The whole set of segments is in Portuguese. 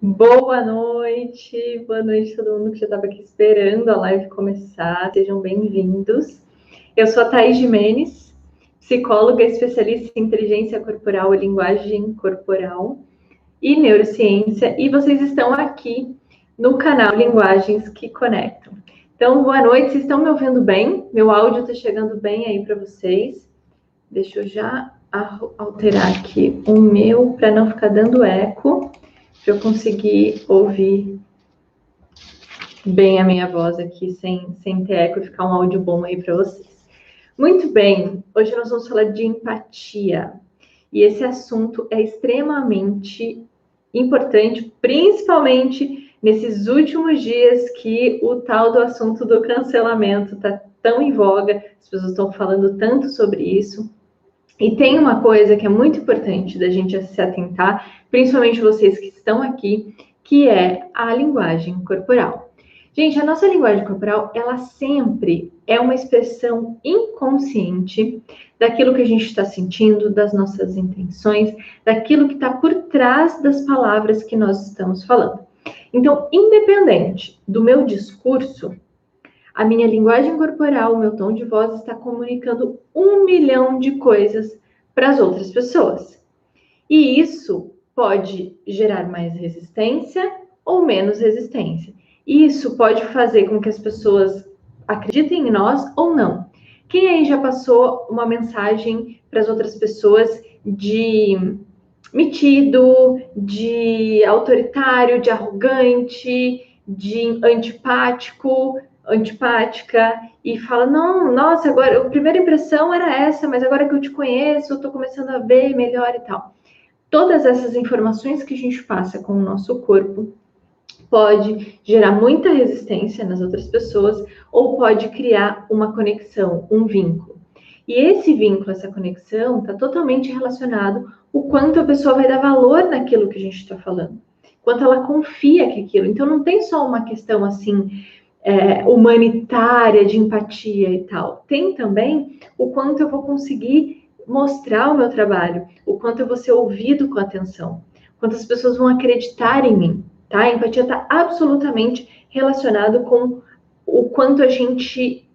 Boa noite todo mundo que já estava aqui esperando a live começar. Sejam bem-vindos. Eu sou a Thaís Jimenez, psicóloga especialista em inteligência corporal e linguagem corporal e neurociência, e vocês estão aqui no canal Linguagens que Conectam. Então, boa noite, vocês estão me ouvindo bem? Meu áudio está chegando bem aí para vocês? Deixa eu já alterar aqui o meu para não ficar dando eco, para eu conseguir ouvir bem a minha voz aqui, sem ter eco e ficar um áudio bom aí para vocês. Muito bem, hoje nós vamos falar de empatia. E esse assunto é extremamente importante, principalmente nesses últimos dias que o tal do assunto do cancelamento está tão em voga, as pessoas estão falando tanto sobre isso. E tem uma coisa que é muito importante da gente se atentar, principalmente vocês que estão aqui, que é a linguagem corporal. Gente, a nossa linguagem corporal, ela sempre é uma expressão inconsciente daquilo que a gente está sentindo, das nossas intenções, daquilo que está por trás das palavras que nós estamos falando. Então, independente do meu discurso, a minha linguagem corporal, o meu tom de voz está comunicando 1 milhão de coisas para as outras pessoas. E isso pode gerar mais resistência ou menos resistência. Isso pode fazer com que as pessoas acreditem em nós ou não. Quem aí já passou uma mensagem para as outras pessoas de metido, de autoritário, de arrogante, de antipática, e fala, não, nossa, agora a primeira impressão era essa, mas agora que eu te conheço, eu estou começando a ver melhor e tal. Todas essas informações que a gente passa com o nosso corpo pode gerar muita resistência nas outras pessoas ou pode criar uma conexão, um vínculo. E esse vínculo, essa conexão, está totalmente relacionado o quanto a pessoa vai dar valor naquilo que a gente está falando, quanto ela confia que aquilo. Então, não tem só uma questão assim humanitária de empatia e tal. Tem também o quanto eu vou conseguir mostrar o meu trabalho, o quanto eu vou ser ouvido com atenção, quantas pessoas vão acreditar em mim. Tá? A empatia está absolutamente relacionado com o quanto a gente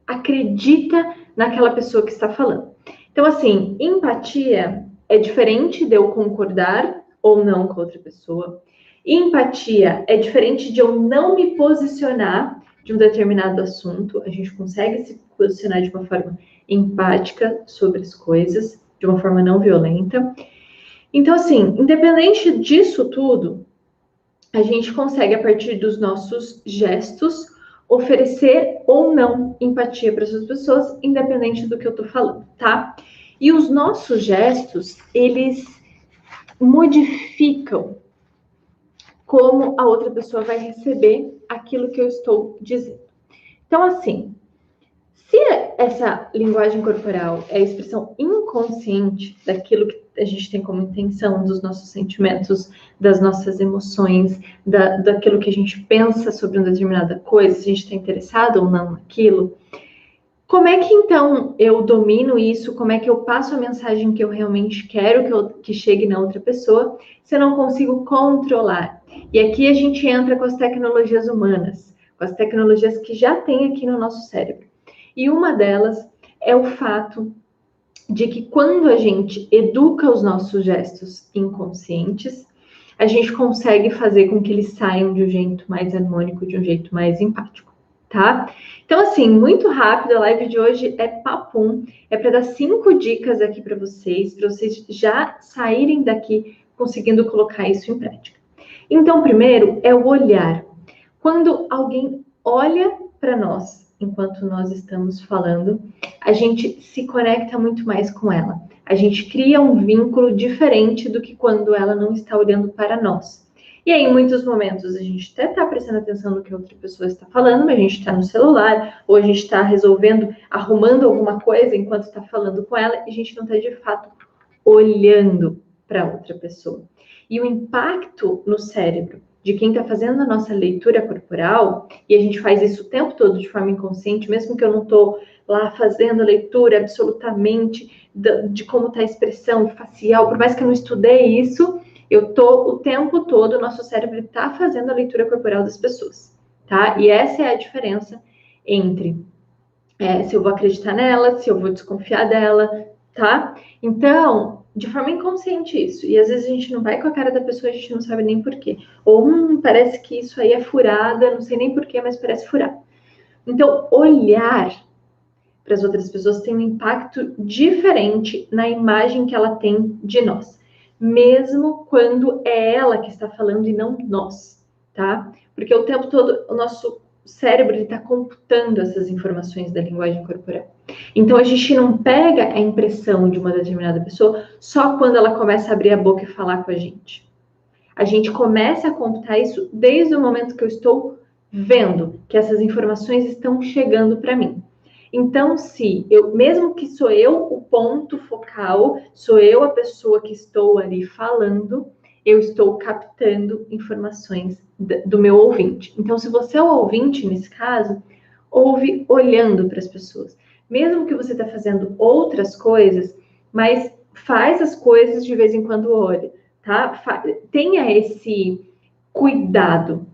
acredita naquela pessoa que está falando. Então, assim, empatia é diferente de eu concordar ou não com outra pessoa. Empatia é diferente de eu não me posicionar de um determinado assunto. A gente consegue se posicionar de uma forma empática sobre as coisas, de uma forma não violenta. Então, assim, independente disso tudo, a gente consegue, a partir dos nossos gestos, oferecer ou não empatia para essas pessoas, independente do que eu estou falando, tá? E os nossos gestos, eles modificam como a outra pessoa vai receber aquilo que eu estou dizendo. Então, assim, se essa linguagem corporal é a expressão inconsciente daquilo que a gente tem como intenção, dos nossos sentimentos, das nossas emoções, daquilo que a gente pensa sobre uma determinada coisa, se a gente está interessado ou não naquilo, como é que então eu domino isso? Como é que eu passo a mensagem que eu realmente quero que chegue na outra pessoa, se eu não consigo controlar? E aqui a gente entra com as tecnologias humanas, com as tecnologias que já tem aqui no nosso cérebro. E uma delas é o fato de que quando a gente educa os nossos gestos inconscientes, a gente consegue fazer com que eles saiam de um jeito mais harmônico, de um jeito mais empático, tá? Então, assim, muito rápido, a live de hoje é papum, é para dar 5 dicas aqui para vocês já saírem daqui conseguindo colocar isso em prática. Então, primeiro é o olhar. Quando alguém olha para nós, enquanto nós estamos falando, a gente se conecta muito mais com ela. A gente cria um vínculo diferente do que quando ela não está olhando para nós. E aí, em muitos momentos, a gente até está prestando atenção no que a outra pessoa está falando, mas a gente está no celular, ou a gente está resolvendo, arrumando alguma coisa enquanto está falando com ela, e a gente não está, de fato, olhando para outra pessoa. E o impacto no cérebro de quem está fazendo a nossa leitura corporal, e a gente faz isso o tempo todo de forma inconsciente, mesmo que eu não estou lá fazendo a leitura absolutamente de como está a expressão facial, por mais que eu não estudei isso, Eu tô o tempo todo, o nosso cérebro está fazendo a leitura corporal das pessoas, tá? E essa é a diferença entre se eu vou acreditar nela, se eu vou desconfiar dela, tá? Então, de forma inconsciente isso. E às vezes a gente não vai com a cara da pessoa, a gente não sabe nem por quê. Ou parece que isso aí é furada, não sei nem por quê, mas parece furado. Então, olhar para as outras pessoas tem um impacto diferente na imagem que ela tem de nós. Mesmo quando é ela que está falando e não nós, tá? Porque o tempo todo o nosso cérebro está computando essas informações da linguagem corporal. Então, a gente não pega a impressão de uma determinada pessoa só quando ela começa a abrir a boca e falar com a gente. A gente começa a computar isso desde o momento que eu estou vendo que essas informações estão chegando para mim. Então, se eu, mesmo que sou eu o ponto focal, sou eu a pessoa que estou ali falando, eu estou captando informações do meu ouvinte. Então, se você é o ouvinte, nesse caso, ouve olhando para as pessoas. Mesmo que você está fazendo outras coisas, mas faz as coisas de vez em quando olha, tá? Tenha esse cuidado,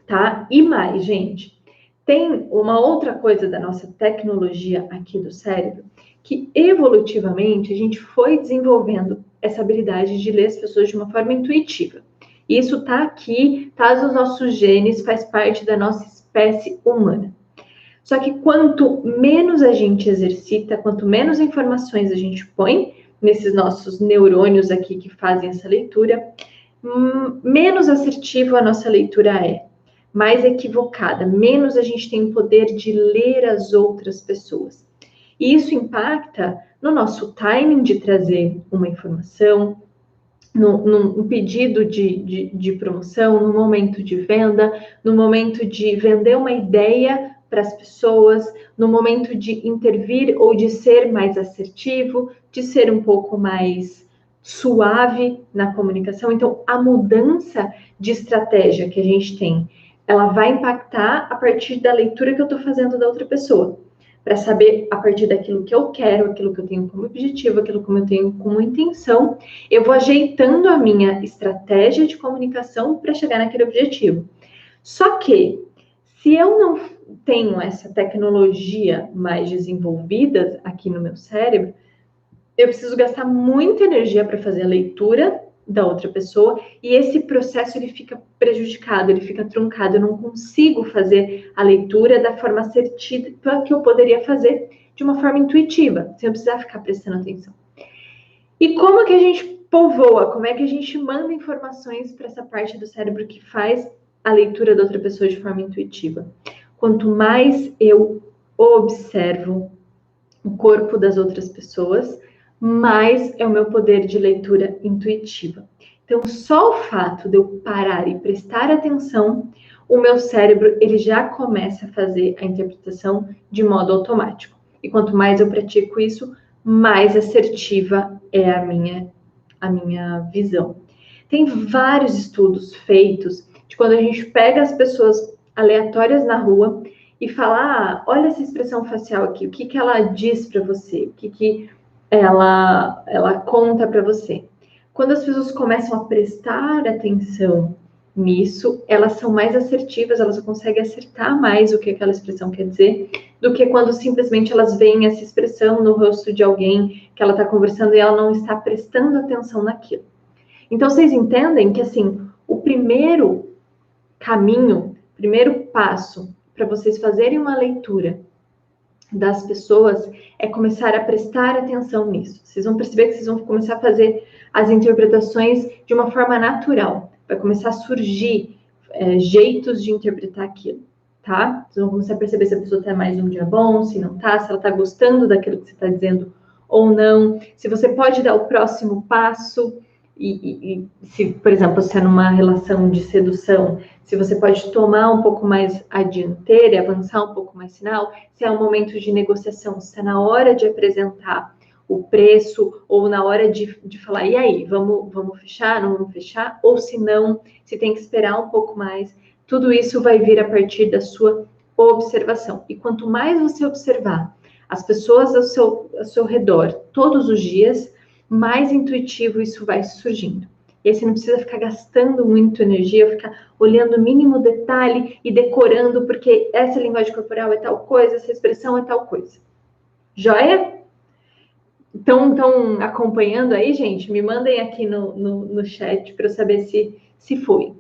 tá? E mais, gente, tem uma outra coisa da nossa tecnologia aqui do cérebro, que evolutivamente a gente foi desenvolvendo essa habilidade de ler as pessoas de uma forma intuitiva. Isso está aqui, tá nos nossos genes, faz parte da nossa espécie humana. Só que quanto menos a gente exercita, quanto menos informações a gente põe nesses nossos neurônios aqui que fazem essa leitura, menos assertiva a nossa leitura é, mais equivocada, menos a gente tem o poder de ler as outras pessoas. E isso impacta no nosso timing de trazer uma informação, no pedido de promoção, no momento de venda, no momento de vender uma ideia para as pessoas, no momento de intervir ou de ser mais assertivo, de ser um pouco mais suave na comunicação. Então, a mudança de estratégia que a gente tem, ela vai impactar a partir da leitura que eu estou fazendo da outra pessoa, para saber a partir daquilo que eu quero, aquilo que eu tenho como objetivo, aquilo que eu tenho como intenção, eu vou ajeitando a minha estratégia de comunicação para chegar naquele objetivo. Só que, se eu não tenho essa tecnologia mais desenvolvida aqui no meu cérebro, eu preciso gastar muita energia para fazer a leitura da outra pessoa e esse processo ele fica prejudicado, ele fica truncado, eu não consigo fazer a leitura da forma assertiva que eu poderia fazer de uma forma intuitiva, sem eu precisar ficar prestando atenção. E como que a gente povoa, como é que a gente manda informações para essa parte do cérebro que faz a leitura da outra pessoa de forma intuitiva? Quanto mais eu observo o corpo das outras pessoas, mais é o meu poder de leitura intuitiva. Então, só o fato de eu parar e prestar atenção, o meu cérebro ele já começa a fazer a interpretação de modo automático. E quanto mais eu pratico isso, mais assertiva é a minha visão. Tem vários estudos feitos de quando a gente pega as pessoas aleatórias na rua e fala, olha essa expressão facial aqui, o que, que ela diz para você, o que, que ela conta para você. Quando as pessoas começam a prestar atenção nisso, elas são mais assertivas, elas conseguem acertar mais o que aquela expressão quer dizer, do que quando simplesmente elas veem essa expressão no rosto de alguém que ela está conversando e ela não está prestando atenção naquilo. Então, vocês entendem que, assim, o primeiro caminho, primeiro passo para vocês fazerem uma leitura das pessoas é começar a prestar atenção nisso. Vocês vão perceber que vocês vão começar a fazer as interpretações de uma forma natural. Vai começar a surgir jeitos de interpretar aquilo, tá? Vocês vão começar a perceber se a pessoa está mais um dia bom, se não está, se ela está gostando daquilo que você está dizendo ou não. Se você pode dar o próximo passo e se, por exemplo, se é numa relação de sedução, se você pode tomar um pouco mais a dianteira, avançar um pouco mais sinal, se é um momento de negociação, se é na hora de apresentar o preço, ou na hora de falar, e aí, vamos fechar, não vamos fechar, ou se não, se tem que esperar um pouco mais, tudo isso vai vir a partir da sua observação. E quanto mais você observar as pessoas ao seu redor todos os dias, mais intuitivo isso vai surgindo. E aí você não precisa ficar gastando muito energia, ficar olhando o mínimo detalhe e decorando, porque essa linguagem corporal é tal coisa, essa expressão é tal coisa. Joia? Estão acompanhando aí, gente? Me mandem aqui no chat para eu saber se foi.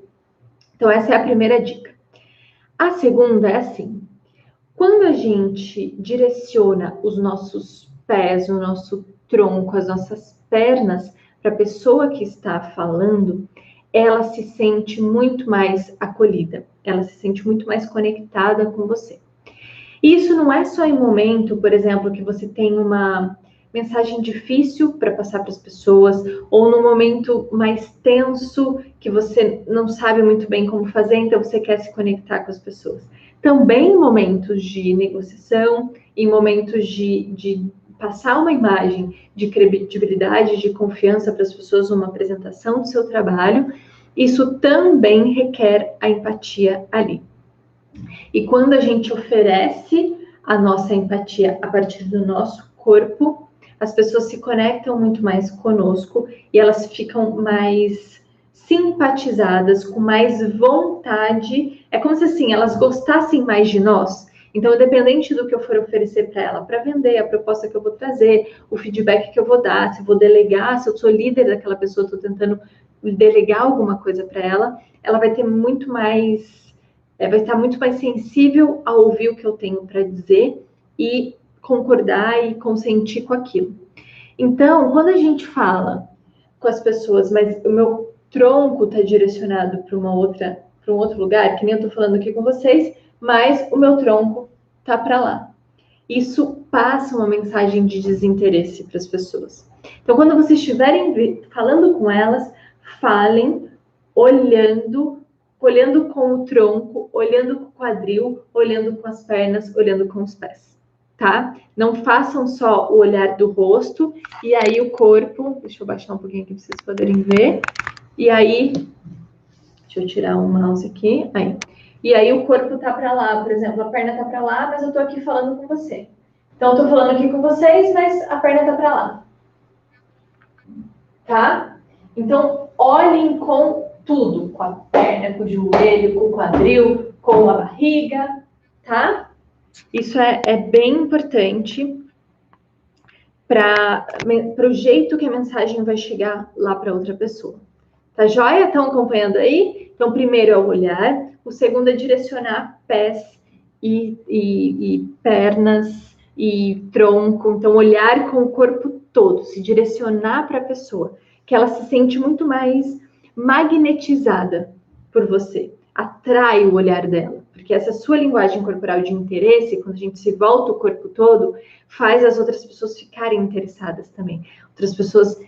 Então, essa é a primeira dica. A segunda é assim: quando a gente direciona os nossos pés, o nosso tronco, as nossas pernas para a pessoa que está falando, ela se sente muito mais acolhida, ela se sente muito mais conectada com você. E isso não é só em momento, por exemplo, que você tem uma mensagem difícil para passar para as pessoas, ou no momento mais tenso, que você não sabe muito bem como fazer, então você quer se conectar com as pessoas. Também em momentos de negociação, em momentos de passar uma imagem de credibilidade, de confiança para as pessoas numa apresentação do seu trabalho, isso também requer a empatia ali. E quando a gente oferece a nossa empatia a partir do nosso corpo, as pessoas se conectam muito mais conosco e elas ficam mais simpatizadas, com mais vontade. É como se assim, elas gostassem mais de nós. Então, independente do que eu for oferecer para ela, para vender, a proposta que eu vou trazer, o feedback que eu vou dar, se eu vou delegar, se eu sou líder daquela pessoa, estou tentando delegar alguma coisa para ela, ela vai ter muito mais, vai estar muito mais sensível a ouvir o que eu tenho para dizer e concordar e consentir com aquilo. Então, quando a gente fala com as pessoas, mas o meu tronco está direcionado para um outro lugar, que nem eu estou falando aqui com vocês, mas o meu tronco está para lá. Isso passa uma mensagem de desinteresse para as pessoas. Então, quando vocês estiverem falando com elas, falem olhando com o tronco, olhando com o quadril, olhando com as pernas, olhando com os pés, tá? Não façam só o olhar do rosto e aí o corpo. Deixa eu baixar um pouquinho aqui para vocês poderem ver. E aí, deixa eu tirar o mouse aqui. Aí. E aí o corpo tá para lá, por exemplo, a perna tá para lá, mas eu tô aqui falando com você. Então eu tô falando aqui com vocês, mas a perna tá para lá. Tá? Então, olhem com tudo, com a perna, com o joelho, com o quadril, com a barriga, tá? Isso é bem importante para o jeito que a mensagem vai chegar lá para outra pessoa. Tá joia? Estão acompanhando aí? Então, primeiro é o olhar, o segundo é direcionar pés e pernas e tronco. Então, olhar com o corpo todo, se direcionar para a pessoa, que ela se sente muito mais magnetizada por você, atrai o olhar dela, porque essa sua linguagem corporal de interesse, quando a gente se volta o corpo todo, faz as outras pessoas ficarem interessadas também. Outras pessoas,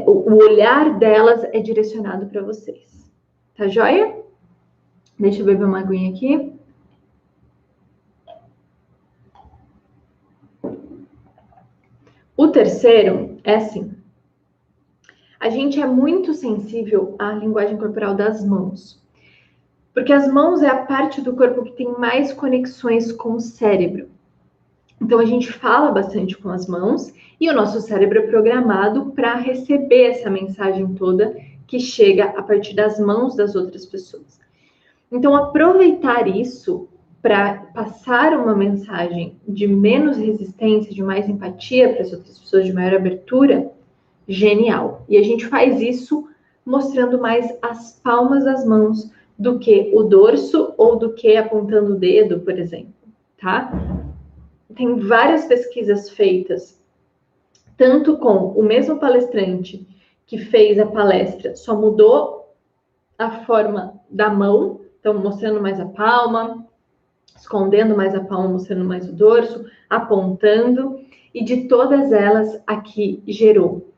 o olhar delas é direcionado para vocês. Tá joia? Deixa eu beber uma aguinha aqui. O terceiro é assim. A gente é muito sensível à linguagem corporal das mãos. Porque as mãos é a parte do corpo que tem mais conexões com o cérebro. Então, a gente fala bastante com as mãos e o nosso cérebro é programado para receber essa mensagem toda que chega a partir das mãos das outras pessoas. Então, aproveitar isso para passar uma mensagem de menos resistência, de mais empatia para as outras pessoas, de maior abertura, genial. E a gente faz isso mostrando mais as palmas das mãos do que o dorso ou do que apontando o dedo, por exemplo, tá? Tem várias pesquisas feitas, tanto com o mesmo palestrante que fez a palestra, só mudou a forma da mão, então mostrando mais a palma, escondendo mais a palma, mostrando mais o dorso, apontando, e de todas elas, aqui gerou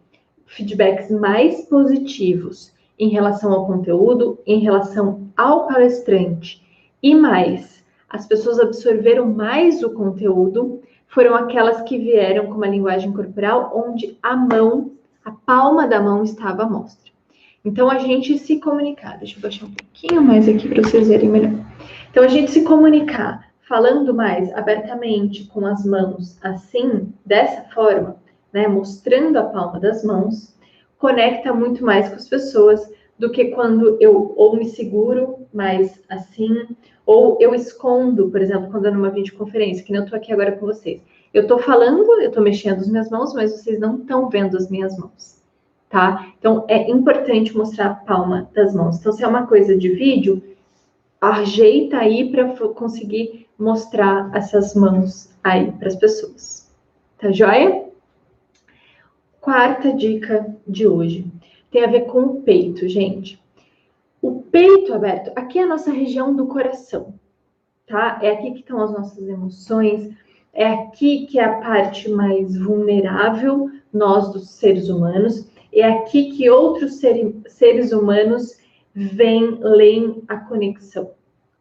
feedbacks mais positivos em relação ao conteúdo, em relação ao palestrante, e mais, as pessoas absorveram mais o conteúdo, foram aquelas que vieram com uma linguagem corporal onde a mão, a palma da mão estava à mostra. Então, a gente se comunicar, deixa eu baixar um pouquinho mais aqui para vocês verem melhor. Então, a gente se comunicar, falando mais abertamente com as mãos, assim, dessa forma, né, mostrando a palma das mãos, conecta muito mais com as pessoas do que quando eu ou me seguro mais assim, ou eu escondo, por exemplo, quando eu numa videoconferência, que nem eu tô aqui agora com vocês. Eu tô falando, eu tô mexendo as minhas mãos, mas vocês não estão vendo as minhas mãos, tá? Então, é importante mostrar a palma das mãos. Então, se é uma coisa de vídeo, ajeita aí para conseguir mostrar essas mãos aí para as pessoas. Tá joia? Quarta dica de hoje tem a ver com o peito, gente. O peito aberto, aqui é a nossa região do coração, tá? É aqui que estão as nossas emoções, é aqui que é a parte mais vulnerável, nós dos seres humanos, é aqui que outros seres humanos vêm, leem a conexão,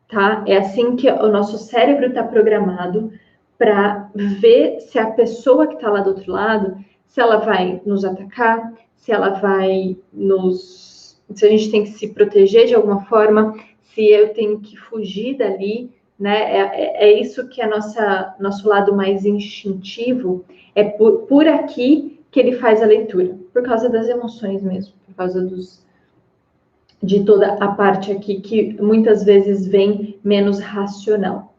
tá? É assim que o nosso cérebro está programado para ver se a pessoa que está lá do outro lado, se ela vai nos atacar, se ela vai nos... se a gente tem que se proteger de alguma forma, se eu tenho que fugir dali, né? É isso que é nosso lado mais instintivo, é por aqui que ele faz a leitura, por causa das emoções mesmo, por causa de toda a parte aqui que muitas vezes vem menos racional.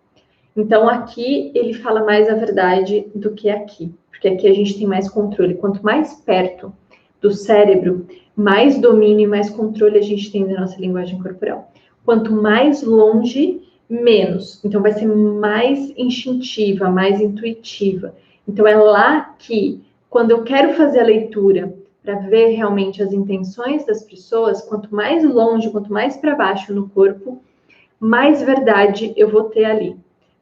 Então, aqui ele fala mais a verdade do que aqui, porque aqui a gente tem mais controle. Quanto mais perto do cérebro, mais domínio e mais controle a gente tem da nossa linguagem corporal. Quanto mais longe, menos. Então, vai ser mais instintiva, mais intuitiva. Então, é lá que, quando eu quero fazer a leitura para ver realmente as intenções das pessoas, quanto mais longe, quanto mais para baixo no corpo, mais verdade eu vou ter ali,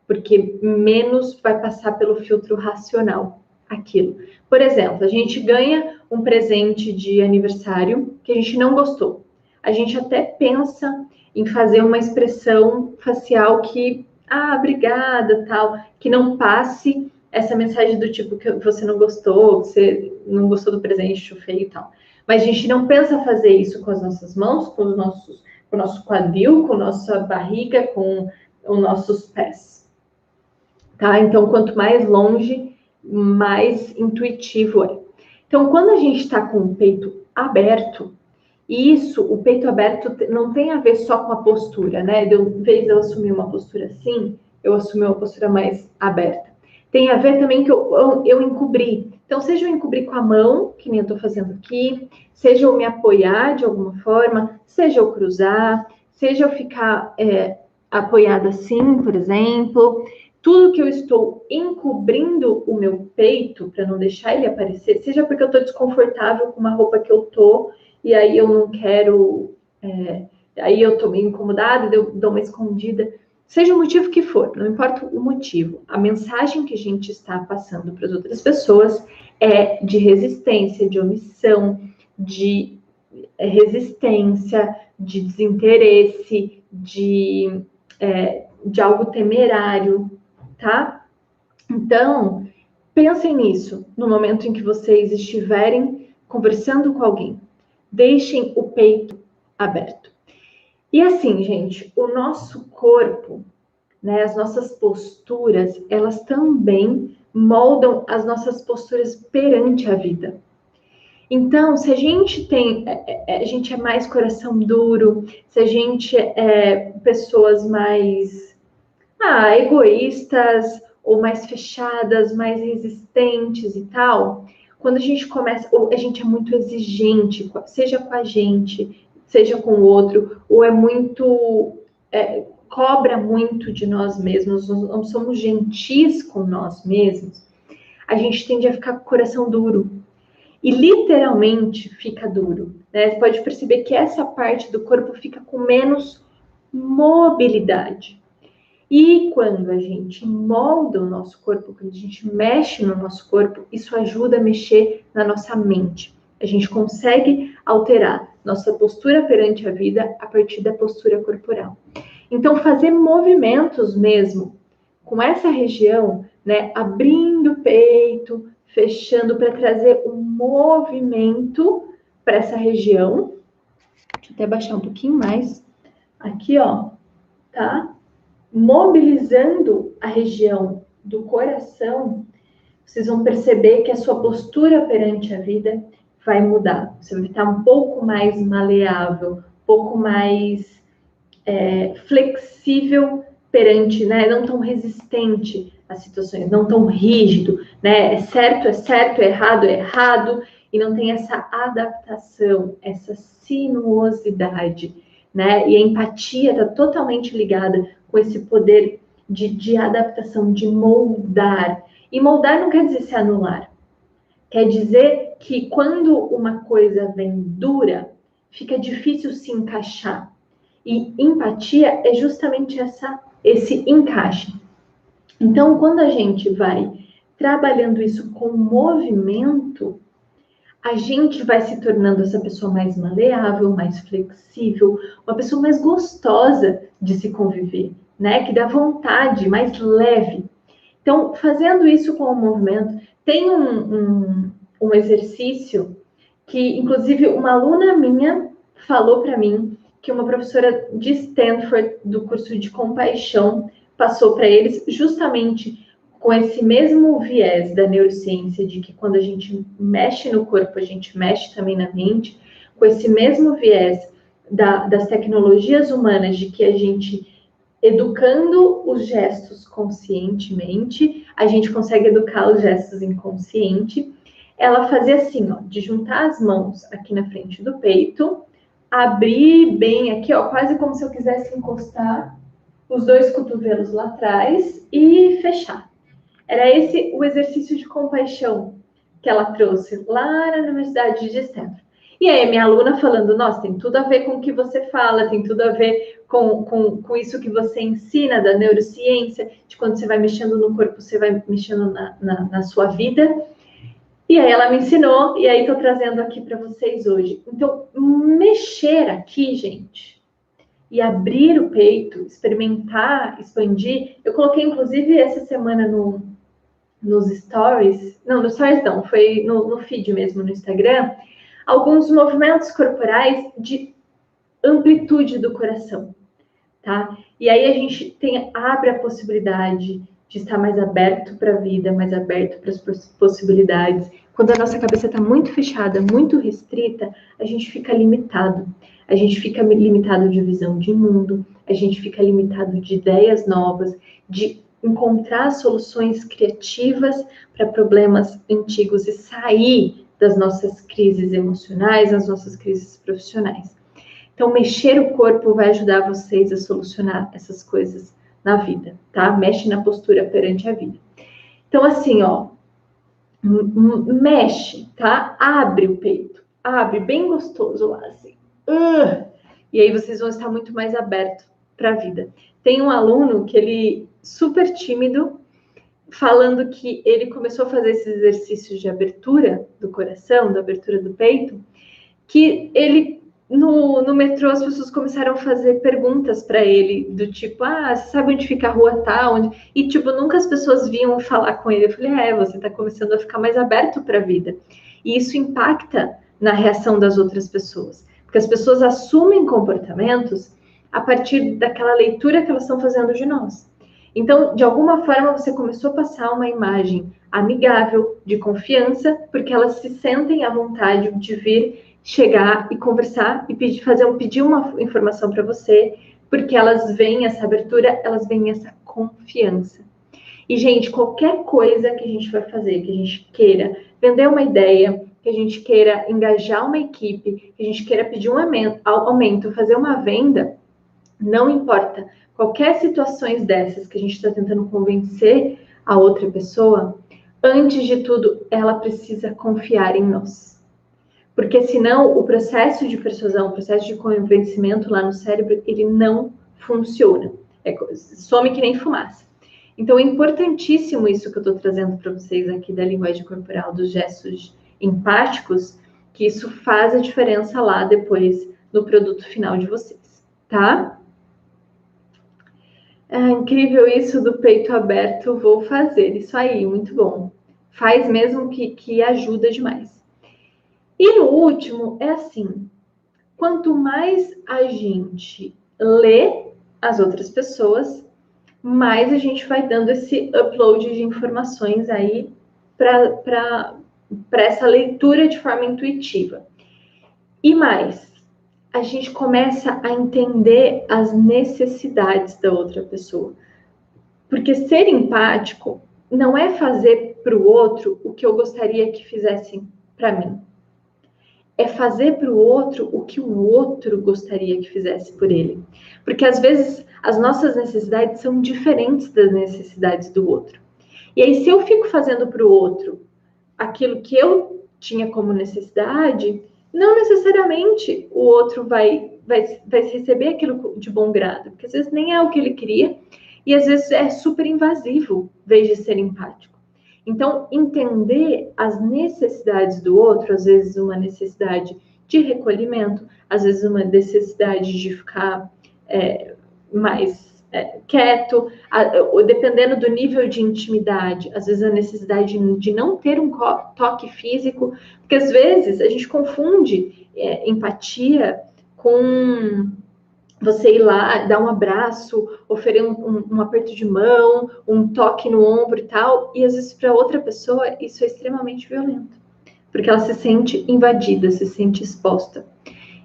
porque menos vai passar pelo filtro racional aquilo. Por exemplo, a gente ganha um presente de aniversário que a gente não gostou. A gente até pensa em fazer uma expressão facial que, obrigada, tal, que não passe essa mensagem do tipo que você não gostou, que você não gostou do presente, feio e tal. Mas a gente não pensa fazer isso com as nossas mãos, com o nosso quadril, com a nossa barriga, com os nossos pés. Tá? Então, quanto mais longe, mais intuitivo é. Então, quando a gente está com o peito aberto, isso, o peito aberto não tem a ver só com a postura, né? De vez eu assumir uma postura assim, eu assumi uma postura mais aberta. Tem a ver também que eu encobri. Então, seja eu encobrir com a mão, que nem eu estou fazendo aqui, seja eu me apoiar de alguma forma, seja eu cruzar, seja eu ficar apoiada assim, por exemplo. Tudo que eu estou encobrindo o meu peito para não deixar ele aparecer, seja porque eu estou desconfortável com uma roupa que eu tô e aí eu não quero, aí eu tô meio incomodada, eu dou uma escondida, seja o motivo que for, não importa o motivo, a mensagem que a gente está passando para as outras pessoas é de resistência, de omissão, de resistência, de desinteresse, de algo temerário, tá? Então, pensem nisso no momento em que vocês estiverem conversando com alguém. Deixem o peito aberto. E assim, gente, o nosso corpo, né, as nossas posturas, elas também moldam as nossas posturas perante a vida. Então, se a gente a gente é mais coração duro, se a gente é pessoas mais egoístas ou mais fechadas, mais resistentes e tal, quando a gente começa, ou a gente é muito exigente, seja com a gente, seja com o outro, ou é muito, cobra muito de nós mesmos, não somos gentis com nós mesmos, a gente tende a ficar com o coração duro. E literalmente fica duro, né? Você pode perceber que essa parte do corpo fica com menos mobilidade. E quando a gente molda o nosso corpo, quando a gente mexe no nosso corpo, isso ajuda a mexer na nossa mente. A gente consegue alterar nossa postura perante a vida a partir da postura corporal. Então, fazer movimentos mesmo com essa região, né, abrindo o peito, fechando, para trazer um movimento para essa região. Deixa eu até baixar um pouquinho mais. Aqui, ó, tá? Mobilizando a região do coração, vocês vão perceber que a sua postura perante a vida vai mudar. Você vai estar um pouco mais maleável, um pouco mais flexível perante, né? Não tão resistente às situações, não tão rígido, né? É certo, é errado, é errado, e não tem essa adaptação, essa sinuosidade, né? E a empatia está totalmente ligada com esse poder de adaptação, de moldar. E moldar não quer dizer se anular. Quer dizer que quando uma coisa vem dura, fica difícil se encaixar. E empatia é justamente esse encaixe. Então, quando a gente vai trabalhando isso com movimento, a gente vai se tornando essa pessoa mais maleável, mais flexível, uma pessoa mais gostosa de se conviver, né? Que dá vontade, mais leve. Então, fazendo isso com o movimento, tem um exercício que, inclusive, uma aluna minha falou para mim que uma professora de Stanford, do curso de compaixão, passou para eles justamente com esse mesmo viés da neurociência, de que quando a gente mexe no corpo, a gente mexe também na mente, com esse mesmo viés das tecnologias humanas, de que a gente, educando os gestos conscientemente, a gente consegue educar os gestos inconsciente. Ela fazia assim, ó, de juntar as mãos aqui na frente do peito, abrir bem aqui, ó, quase como se eu quisesse encostar os dois cotovelos lá atrás e fechar. Era esse o exercício de compaixão que ela trouxe lá na Universidade de Stanford. E aí, a minha aluna falando, nossa, tem tudo a ver com o que você fala, tem tudo a ver com isso que você ensina da neurociência, de quando você vai mexendo no corpo, você vai mexendo na sua vida. E aí ela me ensinou, e aí estou trazendo aqui para vocês hoje. Então, mexer aqui, gente, e abrir o peito, experimentar, expandir. Eu coloquei, inclusive, essa semana nos stories, não, nos stories não, foi no feed mesmo, no Instagram, alguns movimentos corporais de amplitude do coração, tá? E aí a gente abre a possibilidade de estar mais aberto para a vida, mais aberto para as possibilidades. Quando a nossa cabeça está muito fechada, muito restrita, a gente fica limitado. A gente fica limitado de visão de mundo, a gente fica limitado de ideias novas, de encontrar soluções criativas para problemas antigos e sair das nossas crises emocionais, das nossas crises profissionais. Então, mexer o corpo vai ajudar vocês a solucionar essas coisas na vida, tá? Mexe na postura perante a vida. Então, assim, ó, mexe, tá? Abre o peito, abre bem gostoso lá, assim. E aí vocês vão estar muito mais abertos para a vida. Tem um aluno que ele super tímido, falando que ele começou a fazer esses exercícios de abertura do coração, da abertura do peito, que ele no metrô as pessoas começaram a fazer perguntas para ele, do tipo, você sabe onde fica a rua tal? E, tipo, nunca as pessoas vinham falar com ele. Eu falei, você está começando a ficar mais aberto para a vida. E isso impacta na reação das outras pessoas. Porque as pessoas assumem comportamentos a partir daquela leitura que elas estão fazendo de nós. Então, de alguma forma, você começou a passar uma imagem amigável, de confiança, porque elas se sentem à vontade de vir, chegar e conversar e pedir uma informação para você, porque elas veem essa abertura, elas veem essa confiança. E, gente, qualquer coisa que a gente vai fazer, que a gente queira vender uma ideia, que a gente queira engajar uma equipe, que a gente queira pedir um aumento, fazer uma venda, não importa. Qualquer situações dessas que a gente está tentando convencer a outra pessoa, antes de tudo, ela precisa confiar em nós. Porque senão o processo de persuasão, o processo de convencimento lá no cérebro, ele não funciona. Some que nem fumaça. Então é importantíssimo isso que eu estou trazendo para vocês aqui da linguagem corporal, dos gestos empáticos, que isso faz a diferença lá depois no produto final de vocês, tá? É incrível isso do peito aberto, vou fazer. Isso aí, muito bom. Faz mesmo que ajuda demais. E no último, é assim, quanto mais a gente lê as outras pessoas, mais a gente vai dando esse upload de informações aí para para essa leitura de forma intuitiva. E mais, a gente começa a entender as necessidades da outra pessoa. Porque ser empático não é fazer para o outro o que eu gostaria que fizessem para mim. É fazer para o outro o que o outro gostaria que fizesse por ele. Porque às vezes as nossas necessidades são diferentes das necessidades do outro. E aí, se eu fico fazendo para o outro aquilo que eu tinha como necessidade, não necessariamente o outro vai receber aquilo de bom grado, porque às vezes nem é o que ele queria, e às vezes é super invasivo, em vez de ser empático. Então, entender as necessidades do outro, às vezes uma necessidade de recolhimento, às vezes uma necessidade de ficar mais quieto, dependendo do nível de intimidade, às vezes a necessidade de não ter um toque físico, porque às vezes a gente confunde empatia com você ir lá, dar um abraço, oferecer um aperto de mão, um toque no ombro e tal, e às vezes para outra pessoa isso é extremamente violento, porque ela se sente invadida, se sente exposta.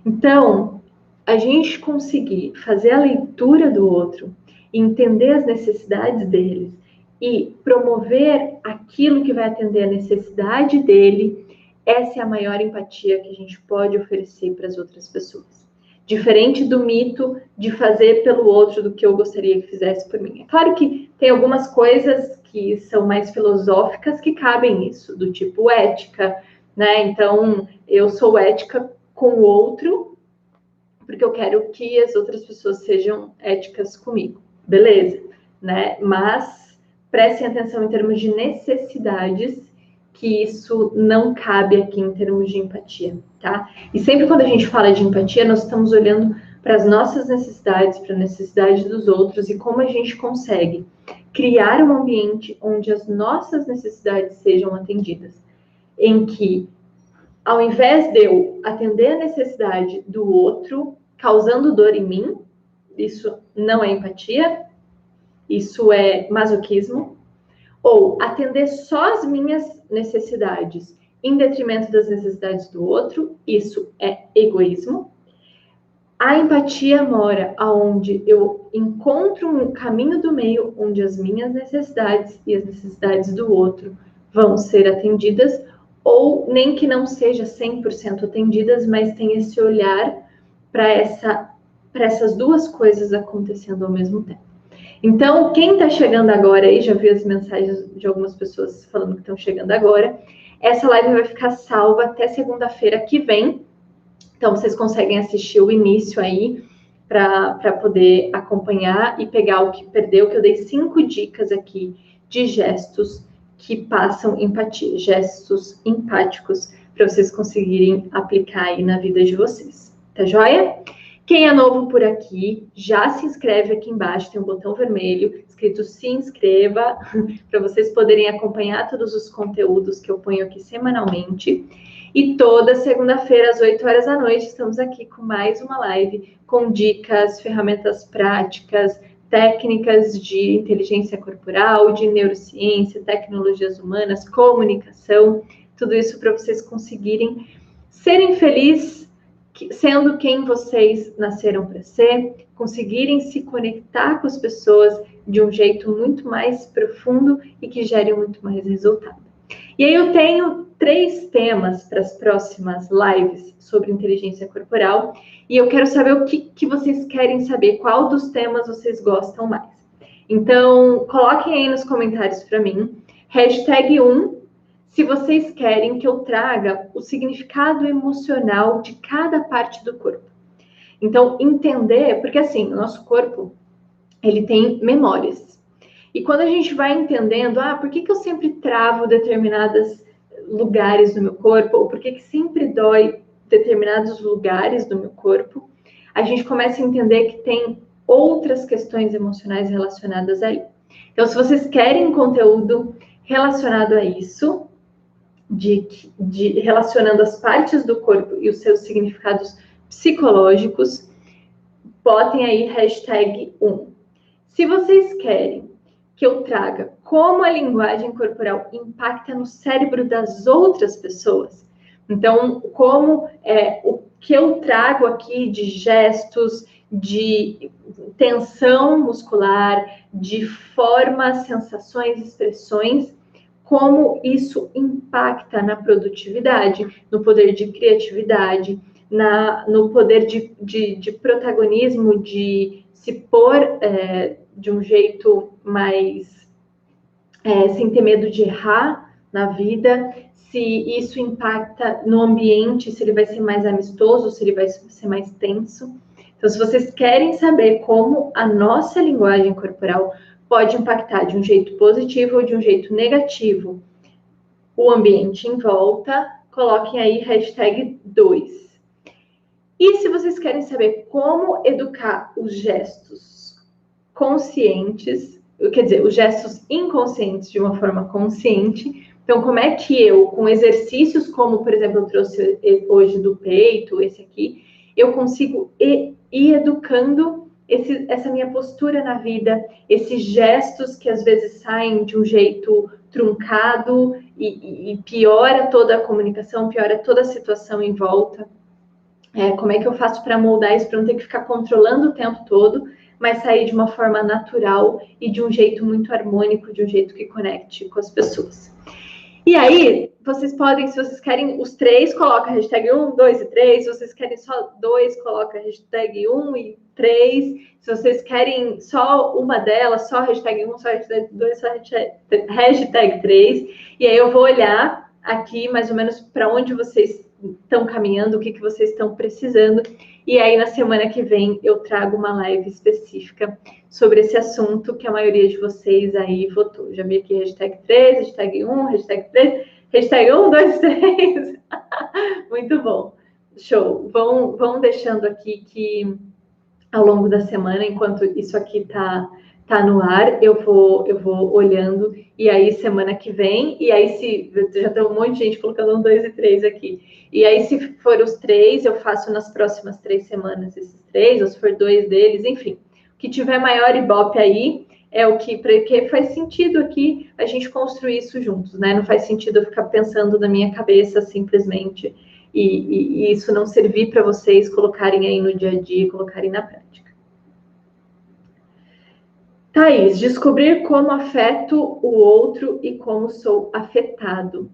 Então, a gente conseguir fazer a leitura do outro, entender as necessidades deles e promover aquilo que vai atender a necessidade dele, essa é a maior empatia que a gente pode oferecer para as outras pessoas. Diferente do mito de fazer pelo outro do que eu gostaria que fizesse por mim. É claro que tem algumas coisas que são mais filosóficas que cabem nisso, do tipo ética, né? Então, eu sou ética com o outro, porque eu quero que as outras pessoas sejam éticas comigo. Beleza, né? Mas prestem atenção em termos de necessidades, que isso não cabe aqui em termos de empatia, tá? E sempre quando a gente fala de empatia, nós estamos olhando para as nossas necessidades, para a necessidade dos outros e como a gente consegue criar um ambiente onde as nossas necessidades sejam atendidas, em que, ao invés de eu atender a necessidade do outro, causando dor em mim, isso não é empatia, isso é masoquismo, ou atender só as minhas necessidades em detrimento das necessidades do outro, isso é egoísmo. A empatia mora onde eu encontro um caminho do meio onde as minhas necessidades e as necessidades do outro vão ser atendidas, ou nem que não seja 100% atendidas, mas tem esse olhar para essas duas coisas acontecendo ao mesmo tempo. Então, quem está chegando agora aí, já vi as mensagens de algumas pessoas falando que estão chegando agora, essa live vai ficar salva até segunda-feira que vem. Então, vocês conseguem assistir o início aí para poder acompanhar e pegar o que perdeu, que eu dei 5 dicas aqui de gestos que passam empatia, gestos empáticos, para vocês conseguirem aplicar aí na vida de vocês. Tá joia? Quem é novo por aqui, já se inscreve aqui embaixo, tem um botão vermelho escrito se inscreva, para vocês poderem acompanhar todos os conteúdos que eu ponho aqui semanalmente. E toda segunda-feira, às 8 horas da noite, estamos aqui com mais uma live com dicas, ferramentas práticas, técnicas de inteligência corporal, de neurociência, tecnologias humanas, comunicação, tudo isso para vocês conseguirem serem felizes, sendo quem vocês nasceram para ser, conseguirem se conectar com as pessoas de um jeito muito mais profundo e que gere muito mais resultado. E aí eu tenho 3 temas para as próximas lives sobre inteligência corporal e eu quero saber o que vocês querem saber, qual dos temas vocês gostam mais. Então, coloquem aí nos comentários para mim, #1, se vocês querem que eu traga o significado emocional de cada parte do corpo. Então, entender, porque assim, o nosso corpo, ele tem memórias. E quando a gente vai entendendo, por que eu sempre travo determinados lugares do meu corpo, ou por que sempre dói determinados lugares do meu corpo, a gente começa a entender que tem outras questões emocionais relacionadas aí. Então, se vocês querem conteúdo relacionado a isso, relacionando as partes do corpo e os seus significados psicológicos, botem aí #1. Se vocês querem que eu traga como a linguagem corporal impacta no cérebro das outras pessoas. Então, como o que eu trago aqui de gestos, de tensão muscular, de formas, sensações, expressões, como isso impacta na produtividade, no poder de criatividade, no poder de protagonismo, de se pôr de um jeito mais sem ter medo de errar na vida, se isso impacta no ambiente, se ele vai ser mais amistoso, se ele vai ser mais tenso. Então, se vocês querem saber como a nossa linguagem corporal pode impactar de um jeito positivo ou de um jeito negativo o ambiente em volta, coloquem aí hashtag 2. E se vocês querem saber como educar os gestos conscientes, quer dizer, os gestos inconscientes de uma forma consciente, então como é que eu, com exercícios como, por exemplo, eu trouxe hoje do peito, esse aqui, eu consigo ir educando essa minha postura na vida, esses gestos que às vezes saem de um jeito truncado e piora toda a comunicação, piora toda a situação em volta. Como é que eu faço para moldar isso, para não ter que ficar controlando o tempo todo, mas sair de uma forma natural e de um jeito muito harmônico, de um jeito que conecte com as pessoas. E aí, vocês podem, se vocês querem os 3, coloca a hashtag 1, 2 e 3. Se vocês querem só 2, coloca a hashtag 1 e 3. Se vocês querem só uma delas, só a hashtag 1, só a hashtag 2, só a hashtag 3. E aí eu vou olhar aqui mais ou menos para onde vocês estão caminhando, o que vocês estão precisando. E aí, na semana que vem, eu trago uma live específica sobre esse assunto que a maioria de vocês aí votou. Já vi aqui hashtag 3, hashtag 1, hashtag 3, hashtag 1, 2, 3. Muito bom. Show. Vão deixando aqui que ao longo da semana, enquanto isso aqui tá no ar, eu vou olhando, e aí semana que vem, e aí se já tem um monte de gente colocando 1, 2 e 3 aqui, e aí se for os 3, eu faço nas próximas 3 semanas esses 3, ou se for 2 deles, enfim, o que tiver maior ibope aí, é o que, porque faz sentido aqui a gente construir isso juntos, né? Não faz sentido eu ficar pensando na minha cabeça simplesmente, e isso não servir para vocês colocarem aí no dia a dia, colocarem na prática. Thaís, descobrir como afeto o outro e como sou afetado.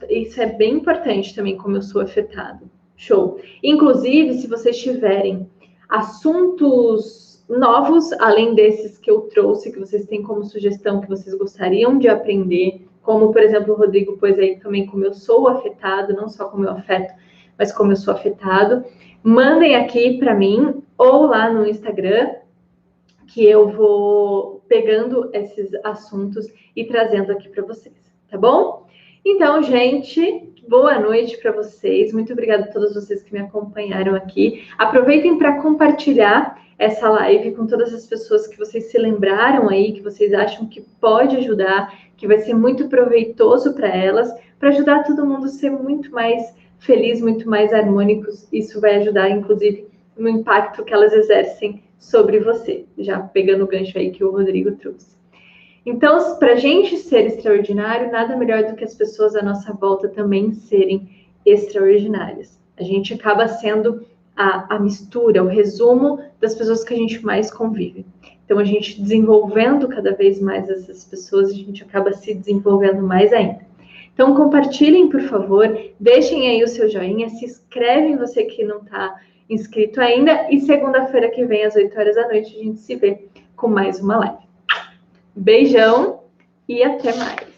Isso é bem importante também, como eu sou afetado. Show. Inclusive, se vocês tiverem assuntos novos, além desses que eu trouxe, que vocês têm como sugestão, que vocês gostariam de aprender, como, por exemplo, o Rodrigo pôs aí também como eu sou afetado, não só como eu afeto, mas como eu sou afetado, mandem aqui para mim ou lá no Instagram, que eu vou pegando esses assuntos e trazendo aqui para vocês, tá bom? Então, gente, boa noite para vocês. Muito obrigada a todos vocês que me acompanharam aqui. Aproveitem para compartilhar essa live com todas as pessoas que vocês se lembraram aí, que vocês acham que pode ajudar, que vai ser muito proveitoso para elas, para ajudar todo mundo a ser muito mais feliz, muito mais harmônicos. Isso vai ajudar, inclusive, no impacto que elas exercem sobre você, já pegando o gancho aí que o Rodrigo trouxe. Então, para a gente ser extraordinário, nada melhor do que as pessoas à nossa volta também serem extraordinárias. A gente acaba sendo a mistura, o resumo das pessoas que a gente mais convive. Então, a gente desenvolvendo cada vez mais essas pessoas, a gente acaba se desenvolvendo mais ainda. Então, compartilhem, por favor, deixem aí o seu joinha, se inscrevem, você que não está inscrito ainda, e segunda-feira que vem, às 8 horas da noite, a gente se vê com mais uma live. Beijão e até mais!